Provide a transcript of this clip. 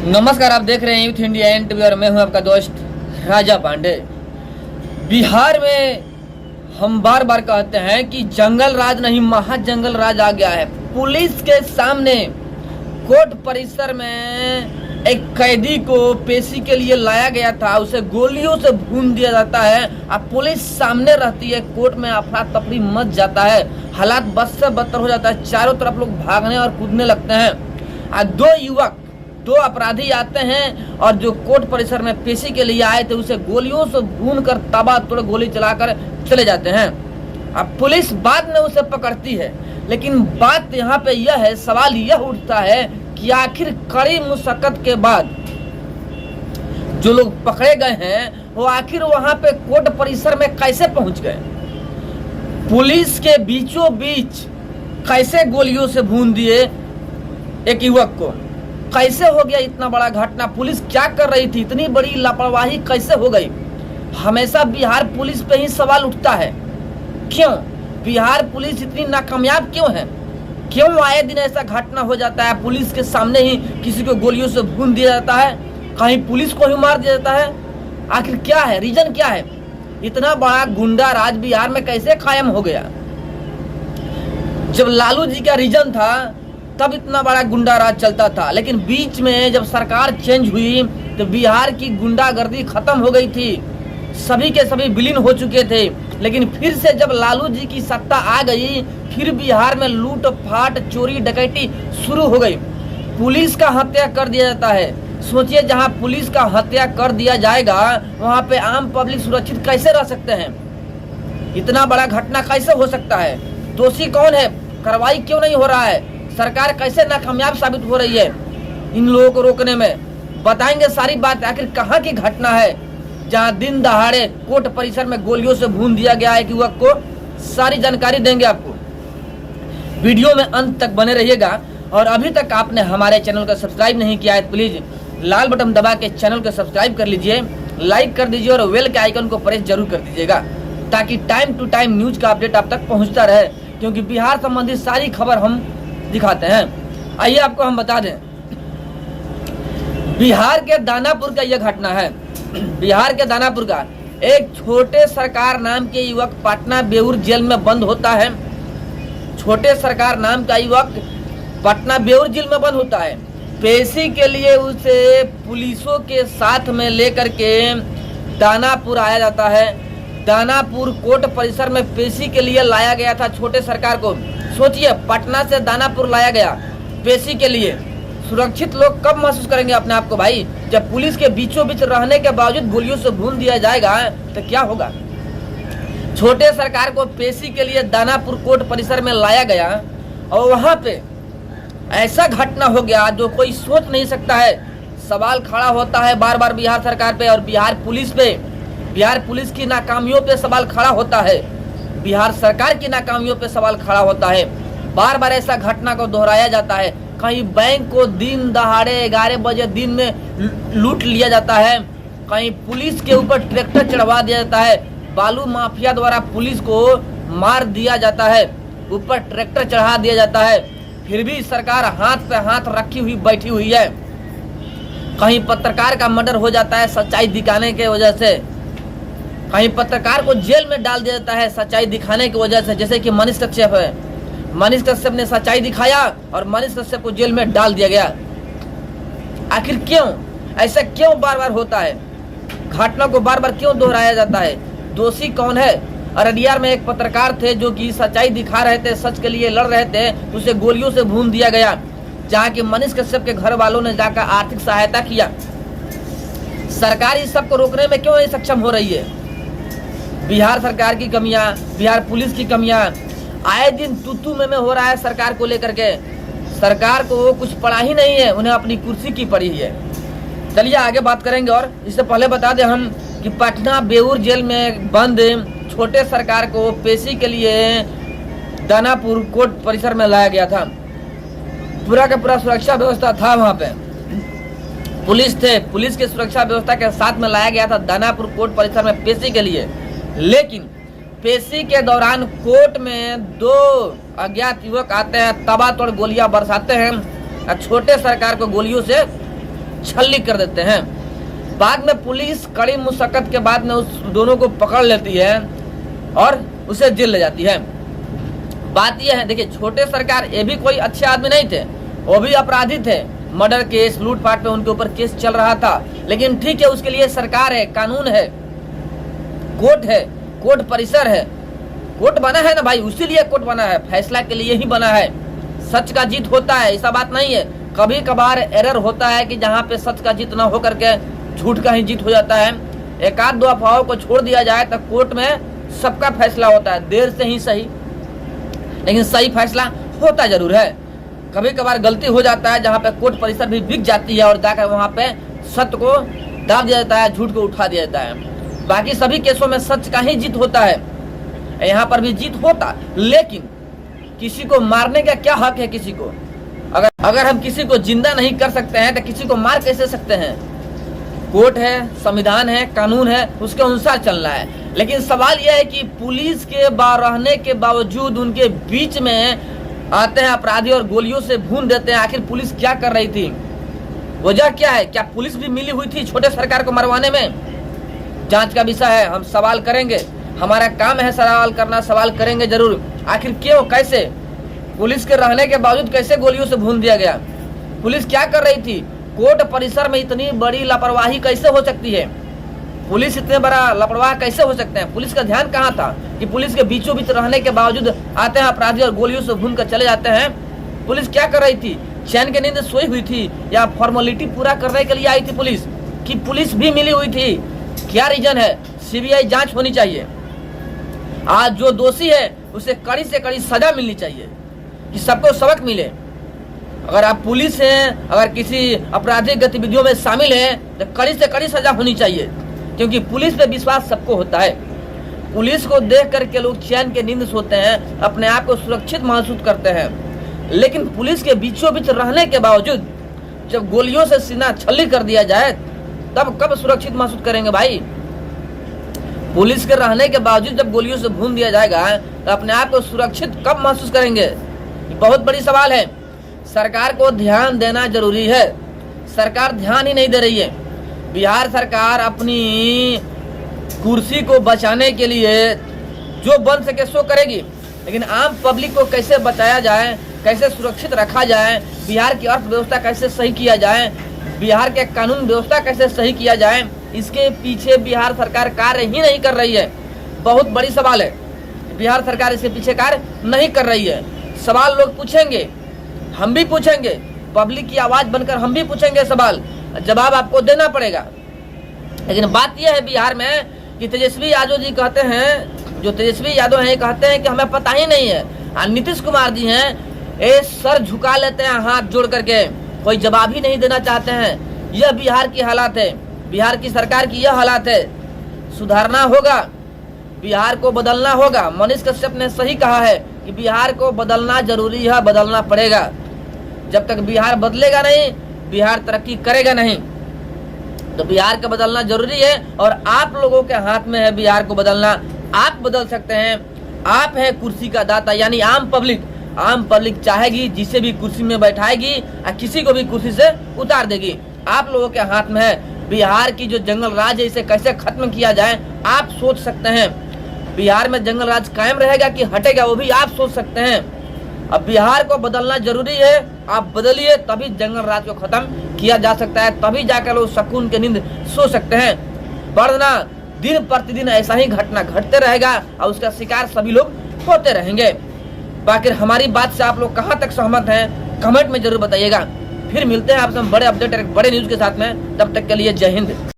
नमस्कार, आप देख रहे हैं यूथ इंडिया एनटीवी और मैं हूं आपका दोस्त राजा पांडे। बिहार में हम बार बार कहते हैं कि जंगल राज नहीं महाजंगल राज आ गया है। पुलिस के सामने कोर्ट परिसर में एक कैदी को पेशी के लिए लाया गया था, उसे गोलियों से भून दिया जाता है। अब पुलिस सामने रहती है, कोर्ट में अफरा तफरी मच जाता है, हालात बद से बदतर हो जाता है, चारों तरफ लोग भागने और कूदने लगते हैं। दो अपराधी आते हैं और जो कोर्ट परिसर में पेशी के लिए आए थे उसे गोलियों से भून कर ताबड़तोड़ गोली चलाकर चले जाते हैं। अब पुलिस बाद में उसे पकड़ती है, लेकिन बात यहाँ पे यह है, सवाल यह उठता है कि आखिर कड़ी मुशक्कत के बाद जो लोग पकड़े गए हैं वो आखिर वहां पे कोर्ट परिसर में कैसे पहुंच गए? पुलिस के बीचों बीच कैसे गोलियों से भून दिए एक युवक को? कैसे हो गया इतना बड़ा घटना? पुलिस क्या कर रही थी? इतनी बड़ी लापरवाही कैसे हो गई? हमेशा बिहार पुलिस पे ही सवाल उठता है। क्यों बिहार पुलिस इतनी नाकामयाब क्यों है? क्यों आए दिन ऐसा घटना हो जाता है? पुलिस के सामने ही किसी को गोलियों से भून दिया जाता है, कहीं पुलिस को ही मार दिया जाता है। आखिर क्या है, रीजन क्या है? इतना बड़ा गुंडा राज बिहार में कैसे कायम हो गया? जब लालू जी का रीजन था तब इतना बड़ा गुंडा राज चलता था, लेकिन बीच में जब सरकार चेंज हुई तो बिहार की गुंडागर्दी खत्म हो गई थी, सभी के सभी विलीन हो चुके थे। लेकिन फिर से जब लालू जी की सत्ता आ गई, फिर बिहार में लूट फाट चोरी डकैती शुरू हो गई। पुलिस का हत्या कर दिया जाता है। सोचिए, जहां पुलिस का हत्या कर दिया जाएगा वहां पे आम पब्लिक सुरक्षित कैसे रह सकते हैं? इतना बड़ा घटना कैसे हो सकता है? दोषी कौन है? कार्रवाई क्यों नहीं हो रहा है? सरकार कैसे नाकामयाब साबित हो रही है इन लोगों को रोकने में? बताएंगे सारी बात। आखिर कहां की घटना है जहां दिन दहाड़े कोर्ट परिसर में गोलियों से भून दिया गया है एक युवक को? सारी जानकारी देंगे आपको। वीडियो में अंत तक बने रहिएगा। और अभी तक आपने हमारे चैनल को सब्सक्राइब नहीं किया है तो प्लीज लाल बटन दबा के चैनल को सब्सक्राइब कर लीजिए, लाइक कर दीजिए और बेल के आइकन को प्रेस जरूर कर दीजिएगा, ताकि टाइम टू टाइम न्यूज का अपडेट आप तक पहुंचता रहे, क्योंकि बिहार संबंधित सारी खबर हम दिखाते हैं। आइए आपको हम बता दें, बिहार के दानापुर का यह घटना है। बिहार के दानापुर का एक छोटे सरकार नाम के युवक पटना बेऊर जेल में बंद होता है। छोटे सरकार नाम का युवक पटना बेऊर जेल में बंद होता है। पेशी के लिए उसे पुलिसों के साथ में लेकर के दानापुर आया जाता है। दानापुर कोर्ट परिसर में पेशी के लिए लाया गया था छोटे सरकार को। सोचिए, पटना से दानापुर लाया गया पेशी के लिए। सुरक्षित लोग कब महसूस करेंगे अपने आप को भाई? जब पुलिस के बीचों बीच रहने के बावजूद गोलियों से भून दिया जाएगा तो क्या होगा? छोटे सरकार को पेशी के लिए दानापुर कोर्ट परिसर में लाया गया और वहां पे ऐसा घटना हो गया जो कोई सोच नहीं सकता है। सवाल खड़ा होता है बार बार बिहार सरकार पे और बिहार पुलिस पे। बिहार पुलिस की नाकामियों पे सवाल खड़ा होता है, बिहार सरकार की नाकामियों पे सवाल खड़ा होता है। बार बार ऐसा घटना को दोहराया जाता है। कहीं बैंक को दिन दहाड़े 11 बजे दिन में लूट लिया जाता है, कहीं पुलिस के ऊपर ट्रैक्टर चढ़वा दिया जाता है, बालू माफिया द्वारा पुलिस को मार दिया जाता है, ऊपर ट्रैक्टर चढ़ा दिया जाता है, फिर भी सरकार हाथ पे हाथ रखी हुई बैठी हुई है। कहीं पत्रकार का मर्डर हो जाता है सच्चाई दिखाने के वजह से, कहीं पत्रकार को जेल में डाल दिया जाता है सच्चाई दिखाने की वजह से। जैसे कि मनीष कश्यप है, मनीष कश्यप ने सच्चाई दिखाया और मनीष कश्यप को जेल में डाल दिया गया। आखिर क्यों ऐसा क्यों बार बार होता है? घटना को बार बार क्यों दोहराया जाता है? दोषी कौन है? अररिया में एक पत्रकार थे जो कि सच्चाई दिखा रहे थे, सच के लिए लड़ रहे थे, उसे गोलियों से भून दिया गया। जहाँ की मनीष कश्यप के घर वालों ने जाकर आर्थिक सहायता किया। सरकार इस सब को रोकने में क्यों नहीं सक्षम हो रही है? बिहार सरकार की कमियां, बिहार पुलिस की कमियां आए दिन तू में हो रहा है सरकार को लेकर के। सरकार को कुछ पड़ा ही नहीं है, उन्हें अपनी कुर्सी की पड़ी है। चलिए आगे बात करेंगे। और इससे पहले बता दें हम कि पटना बेऊर जेल में बंद छोटे सरकार को पेशी के लिए दानापुर कोर्ट परिसर में लाया गया था। पूरा का पूरा सुरक्षा व्यवस्था था, वहां पे पुलिस थे, पुलिस की सुरक्षा व्यवस्था के साथ में लाया गया था दानापुर कोर्ट परिसर में पेशी के लिए। लेकिन पेशी के दौरान कोर्ट में 2 अज्ञात युवक आते हैं, ताबड़तोड़ गोलियां बरसाते हैं और छोटे सरकार को गोलियों से छल्ली कर देते हैं। बाद में पुलिस कड़ी मुशक्कत के बाद में उस दोनों को पकड़ लेती है और उसे जेल ले जाती है। बात यह है, देखिए छोटे सरकार ये भी कोई अच्छे आदमी नहीं थे, वो भी अपराधी थे। मर्डर केस, लूटपाट पे उनके ऊपर केस चल रहा था, लेकिन ठीक है, उसके लिए सरकार है, कानून है, कोर्ट है, कोर्ट परिसर है। कोर्ट बना है ना भाई, उसी लिए कोर्ट बना है, फैसला के लिए ही बना है। सच का जीत होता है, ऐसा बात नहीं है। कभी कभार एरर होता है कि जहाँ पे सच का जीत ना हो करके झूठ का ही जीत हो जाता है। एक आध दो अफवाहों को छोड़ दिया जाए तो कोर्ट में सबका फैसला होता है, देर से ही सही, लेकिन सही फैसला होता जरूर है। कभी कभार गलती हो जाता है जहाँ पे कोर्ट परिसर भी बिक जाती है और जाकर वहाँ पे सत्य को दाब दिया जाता है, झूठ को उठा दिया जाता है। बाकी सभी केसों में सच का ही जीत होता है, यहाँ पर भी जीत होता। लेकिन किसी को मारने का क्या हक है? किसी को अगर हम किसी को जिंदा नहीं कर सकते हैं तो किसी को मार कैसे सकते हैं? कोर्ट है, संविधान है, कानून है, उसके अनुसार चलना है। लेकिन सवाल यह है कि पुलिस के रहने के बावजूद उनके बीच में आते हैं अपराधी और गोलियों से भून देते हैं। आखिर पुलिस क्या कर रही थी? वजह क्या है? क्या पुलिस भी मिली हुई थी छोटे सरकार को मरवाने में? जांच का विषय है, हम सवाल करेंगे, हमारा काम है सवाल करना, सवाल करेंगे जरूर। आखिर क्यों, कैसे पुलिस के रहने के बावजूद कैसे गोलियों से भून दिया गया? पुलिस क्या कर रही थी? कोर्ट परिसर में इतनी बड़ी लापरवाही कैसे हो सकती है? पुलिस इतने बड़ा लापरवाह कैसे हो सकते हैं? पुलिस का ध्यान कहाँ था कि पुलिस के बीचों बीच रहने के बावजूद आते हैं अपराधी और गोलियों से भून कर चले जाते हैं? पुलिस क्या कर रही थी? चैन की नींद सोई हुई थी या फॉर्मेलिटी पूरा करने के लिए आई थी पुलिस? कि पुलिस भी मिली हुई थी? क्या रीजन है? सीबीआई जांच होनी चाहिए। आज जो दोषी है उसे कड़ी से कड़ी सजा मिलनी चाहिए कि सबको सबक मिले। अगर आप पुलिस हैं, अगर किसी आपराधिक गतिविधियों में शामिल हैं तो कड़ी से कड़ी सजा होनी चाहिए, क्योंकि पुलिस पे विश्वास सबको होता है। पुलिस को देख करके लोग चैन के नींद सोते हैं, अपने आप को सुरक्षित महसूस करते हैं। लेकिन पुलिस के बीचों बीच रहने के बावजूद जब गोलियों से सीना छल्ली कर दिया जाए तब कब सुरक्षित महसूस करेंगे भाई? पुलिस के रहने के बावजूद जब गोलियों से भून दिया जाएगा तो अपने आप को सुरक्षित कब महसूस करेंगे? ये बहुत बड़ी सवाल है। सरकार को ध्यान देना जरूरी है, सरकार ध्यान ही नहीं दे रही है। बिहार सरकार अपनी कुर्सी को बचाने के लिए जो बन सके सो करेगी, लेकिन आम पब्लिक को कैसे बचाया जाए, कैसे सुरक्षित रखा जाए, बिहार की अर्थव्यवस्था कैसे सही किया जाए, बिहार के कानून व्यवस्था कैसे सही किया जाए, इसके पीछे बिहार सरकार कार्य ही नहीं कर रही है। बहुत बड़ी सवाल है, बिहार सरकार इसके पीछे कार्य नहीं कर रही है। सवाल लोग पूछेंगे, हम भी पूछेंगे, पब्लिक की आवाज बनकर हम भी पूछेंगे सवाल, जवाब आपको देना पड़ेगा। लेकिन बात यह है बिहार में कि तेजस्वी यादव जी कहते हैं, जो तेजस्वी यादव हैं कहते हैं कि हमें पता ही नहीं है। और नीतीश कुमार जी हैं, ये सर झुका लेते हैं हाथ जोड़ करके, कोई जवाब ही नहीं देना चाहते हैं। यह बिहार की हालात है, बिहार की सरकार की यह हालात है। सुधारना होगा, बिहार को बदलना होगा। मनीष कश्यप ने सही कहा है कि बिहार को बदलना जरूरी है, बदलना पड़ेगा। जब तक बिहार बदलेगा नहीं, बिहार तरक्की करेगा नहीं। तो बिहार का बदलना जरूरी है और आप लोगों के हाथ में है बिहार को बदलना। आप बदल सकते हैं, आप है कुर्सी का दाता, यानी आम पब्लिक। आम पब्लिक चाहेगी, जिसे भी कुर्सी में बैठाएगी और किसी को भी कुर्सी से उतार देगी। आप लोगों के हाथ में है। बिहार की जो जंगल राज है इसे कैसे खत्म किया जाए आप सोच सकते हैं। बिहार में जंगल राज कायम रहेगा कि हटेगा वो भी आप सोच सकते हैं। अब बिहार को बदलना जरूरी है, आप बदलिए, तभी जंगल राज को खत्म किया जा सकता है, तभी जाकर लोग सुकून की नींद सो सकते हैं। वरना दिन प्रतिदिन ऐसा ही घटना घटते रहेगा और उसका शिकार सभी लोग होते रहेंगे। बाकी हमारी बात से आप लोग कहां तक सहमत हैं कमेंट में जरूर बताइएगा। फिर मिलते हैं आपसे बड़े अपडेट, बड़े न्यूज के साथ में। तब तक के लिए जय हिंद।